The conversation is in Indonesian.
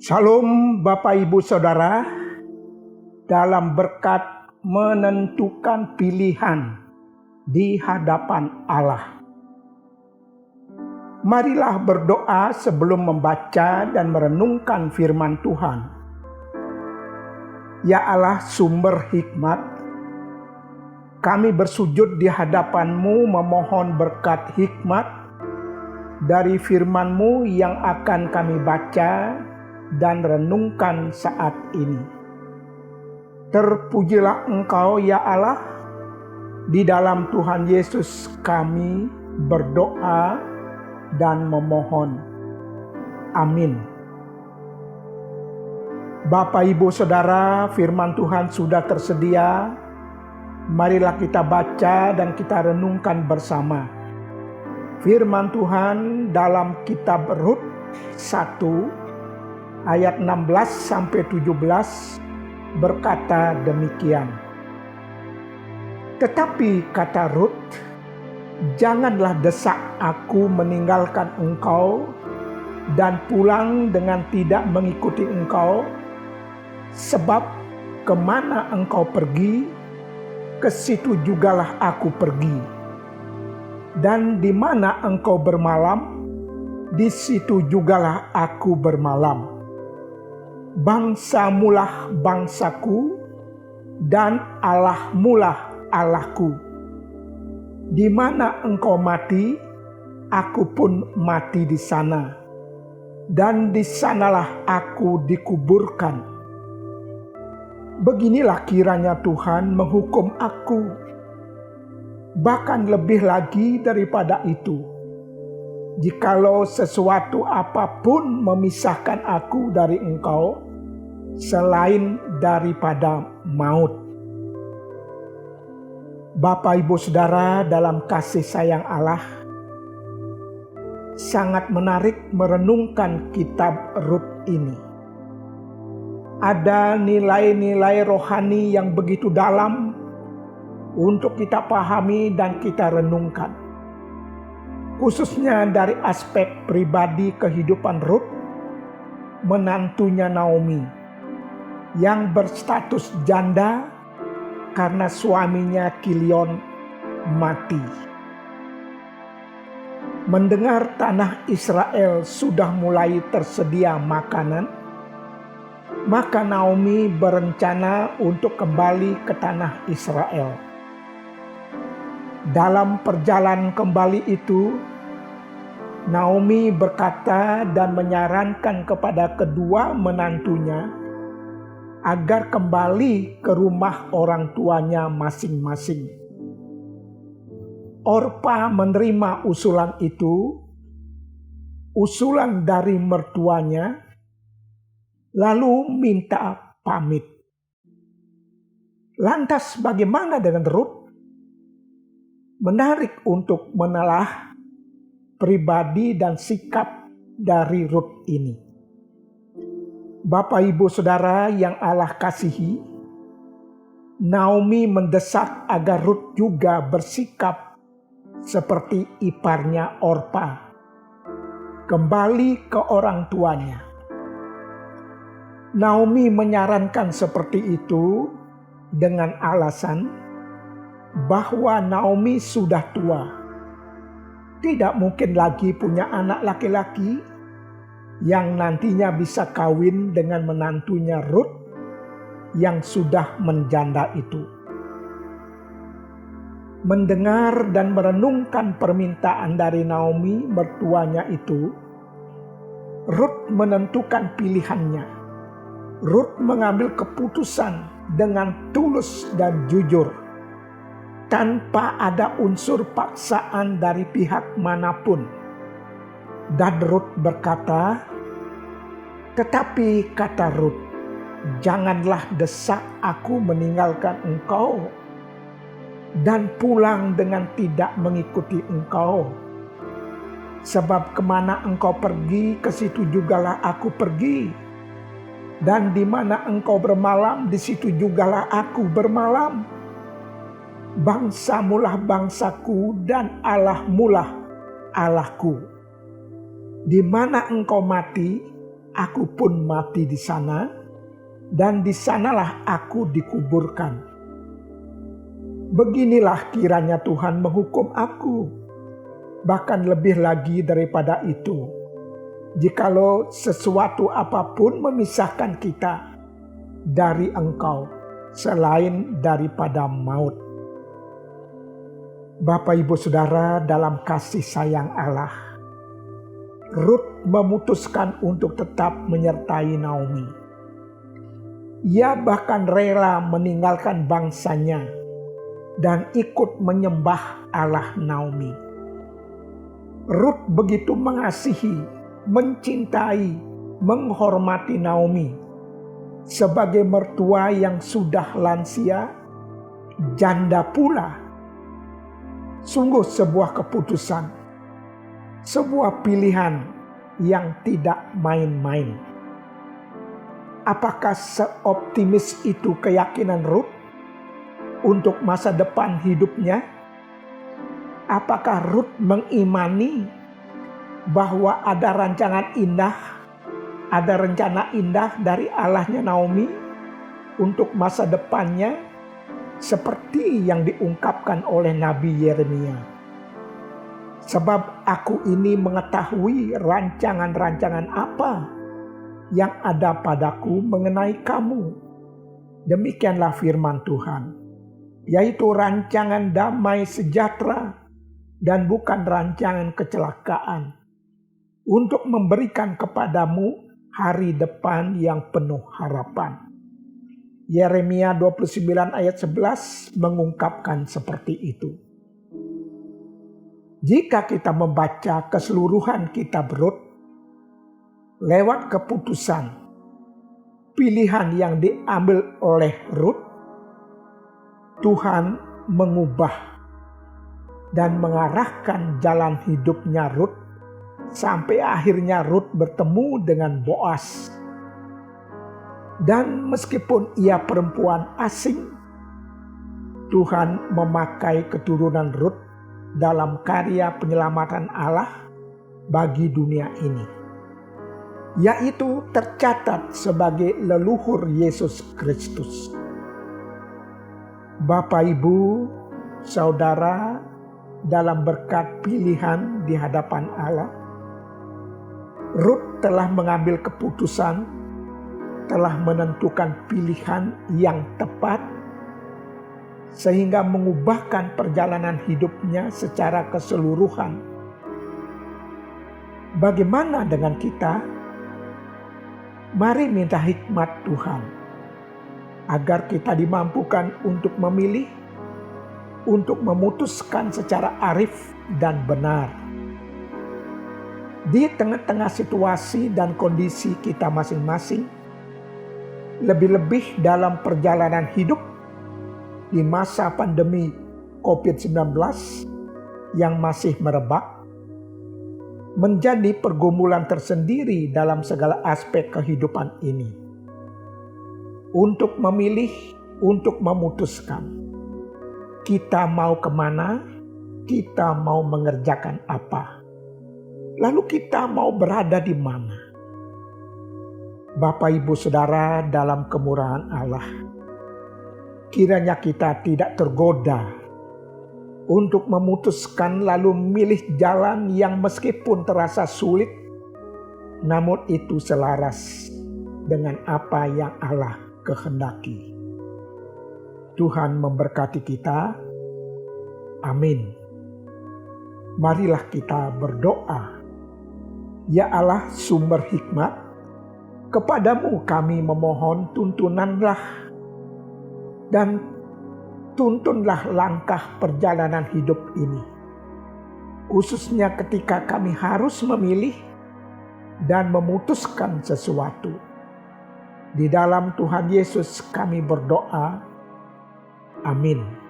Shalom Bapak Ibu Saudara, dalam berkat menentukan pilihan di hadapan Allah. Marilah berdoa sebelum membaca dan merenungkan firman Tuhan. Ya Allah sumber hikmat, kami bersujud di hadapan-Mu memohon berkat hikmat dari firman-Mu yang akan kami baca dan renungkan saat ini. Terpujilah Engkau ya Allah, di dalam Tuhan Yesus kami berdoa dan memohon. Amin. Bapak Ibu Saudara, firman Tuhan sudah tersedia. Marilah kita baca dan kita renungkan bersama. Firman Tuhan dalam kitab Rut 1 ayat 16-17 berkata demikian. Tetapi kata Rut, janganlah desak aku meninggalkan engkau dan pulang dengan tidak mengikuti engkau, sebab kemana engkau pergi, ke situ jugalah aku pergi. Dan di mana engkau bermalam, di situ jugalah aku bermalam. Bangsamulah bangsaku, dan Allahmulah Allahku. Di mana engkau mati, aku pun mati di sana, dan di sanalah aku dikuburkan. Beginilah kiranya Tuhan menghukum aku, bahkan lebih lagi daripada itu, jikalau sesuatu apapun memisahkan aku dari engkau, selain daripada maut. Bapak Ibu Saudara dalam kasih sayang Allah, sangat menarik merenungkan kitab Rut ini. Ada nilai-nilai rohani yang begitu dalam untuk kita pahami dan kita renungkan. Khususnya dari aspek pribadi kehidupan Rut, menantunya Naomi, yang berstatus janda karena suaminya Kilion mati. Mendengar tanah Israel sudah mulai tersedia makanan, maka Naomi berencana untuk kembali ke tanah Israel. Dalam perjalanan kembali itu, Naomi berkata dan menyarankan kepada kedua menantunya agar kembali ke rumah orang tuanya masing-masing. Orpa menerima usulan itu, usulan dari mertuanya, lalu minta pamit. Lantas bagaimana dengan Rut? Menarik untuk menelah pribadi dan sikap dari Rut ini. Bapak Ibu Saudara yang Allah kasihi, Naomi mendesak agar Rut juga bersikap seperti iparnya Orpa, kembali ke orang tuanya. Naomi menyarankan seperti itu dengan alasan bahwa Naomi sudah tua, tidak mungkin lagi punya anak laki-laki yang nantinya bisa kawin dengan menantunya Rut yang sudah menjanda itu. Mendengar dan merenungkan permintaan dari Naomi mertuanya itu, Rut menentukan pilihannya. Rut mengambil keputusan dengan tulus dan jujur, tanpa ada unsur paksaan dari pihak manapun. Dan Rut berkata, tetapi kata Rut, janganlah desak aku meninggalkan engkau dan pulang dengan tidak mengikuti engkau. Sebab kemana engkau pergi, ke situ jugalah aku pergi. Dan di mana engkau bermalam, di situ jugalah aku bermalam. Bangsamulah bangsaku dan Allahmulah Allahku. Di mana engkau mati, aku pun mati di sana, dan di sanalah aku dikuburkan. Beginilah kiranya Tuhan menghukum aku, bahkan lebih lagi daripada itu, jikalau sesuatu apapun memisahkan kita dari Engkau selain daripada maut. Bapak, Ibu, Saudara, dalam kasih sayang Allah, Rut memutuskan untuk tetap menyertai Naomi. Ia bahkan rela meninggalkan bangsanya dan ikut menyembah Allah Naomi. Rut begitu mengasihi, mencintai, menghormati Naomi sebagai mertua yang sudah lansia, janda pula. Sungguh sebuah keputusan, sebuah pilihan yang tidak main-main. Apakah seoptimis itu keyakinan Rut untuk masa depan hidupnya? Apakah Rut mengimani bahwa ada rancangan indah, ada rencana indah dari Allahnya Naomi untuk masa depannya, seperti yang diungkapkan oleh Nabi Yeremia? Sebab aku ini mengetahui rancangan-rancangan apa yang ada padaku mengenai kamu. Demikianlah firman Tuhan, yaitu rancangan damai sejahtera dan bukan rancangan kecelakaan, untuk memberikan kepadamu hari depan yang penuh harapan. Yeremia 29 ayat 11 mengungkapkan seperti itu. Jika kita membaca keseluruhan kitab Rut, lewat keputusan, pilihan yang diambil oleh Rut, Tuhan mengubah dan mengarahkan jalan hidupnya Rut sampai akhirnya Rut bertemu dengan Boas. Dan meskipun ia perempuan asing, Tuhan memakai keturunan Rut dalam karya penyelamatan Allah bagi dunia ini, yaitu tercatat sebagai leluhur Yesus Kristus. Bapak, Ibu, Saudara, dalam berkat pilihan di hadapan Allah, Rut telah mengambil keputusan, telah menentukan pilihan yang tepat, sehingga mengubahkan perjalanan hidupnya secara keseluruhan. Bagaimana dengan kita? Mari minta hikmat Tuhan, agar kita dimampukan untuk memilih, untuk memutuskan secara arif dan benar. Di tengah-tengah situasi dan kondisi kita masing-masing, lebih-lebih dalam perjalanan hidup di masa pandemi COVID-19 yang masih merebak, menjadi pergumulan tersendiri dalam segala aspek kehidupan ini. Untuk memilih, untuk memutuskan, kita mau kemana, kita mau mengerjakan apa, lalu kita mau berada di mana. Bapak, Ibu, Saudara, dalam kemurahan Allah, kiranya kita tidak tergoda untuk memutuskan lalu memilih jalan yang meskipun terasa sulit, namun itu selaras dengan apa yang Allah kehendaki. Tuhan memberkati kita. Amin. Marilah kita berdoa. Ya Allah, sumber hikmat, kepadamu kami memohon tuntunanlah dan tuntunlah langkah perjalanan hidup ini. Khususnya ketika kami harus memilih dan memutuskan sesuatu. Di dalam Tuhan Yesus kami berdoa. Amin.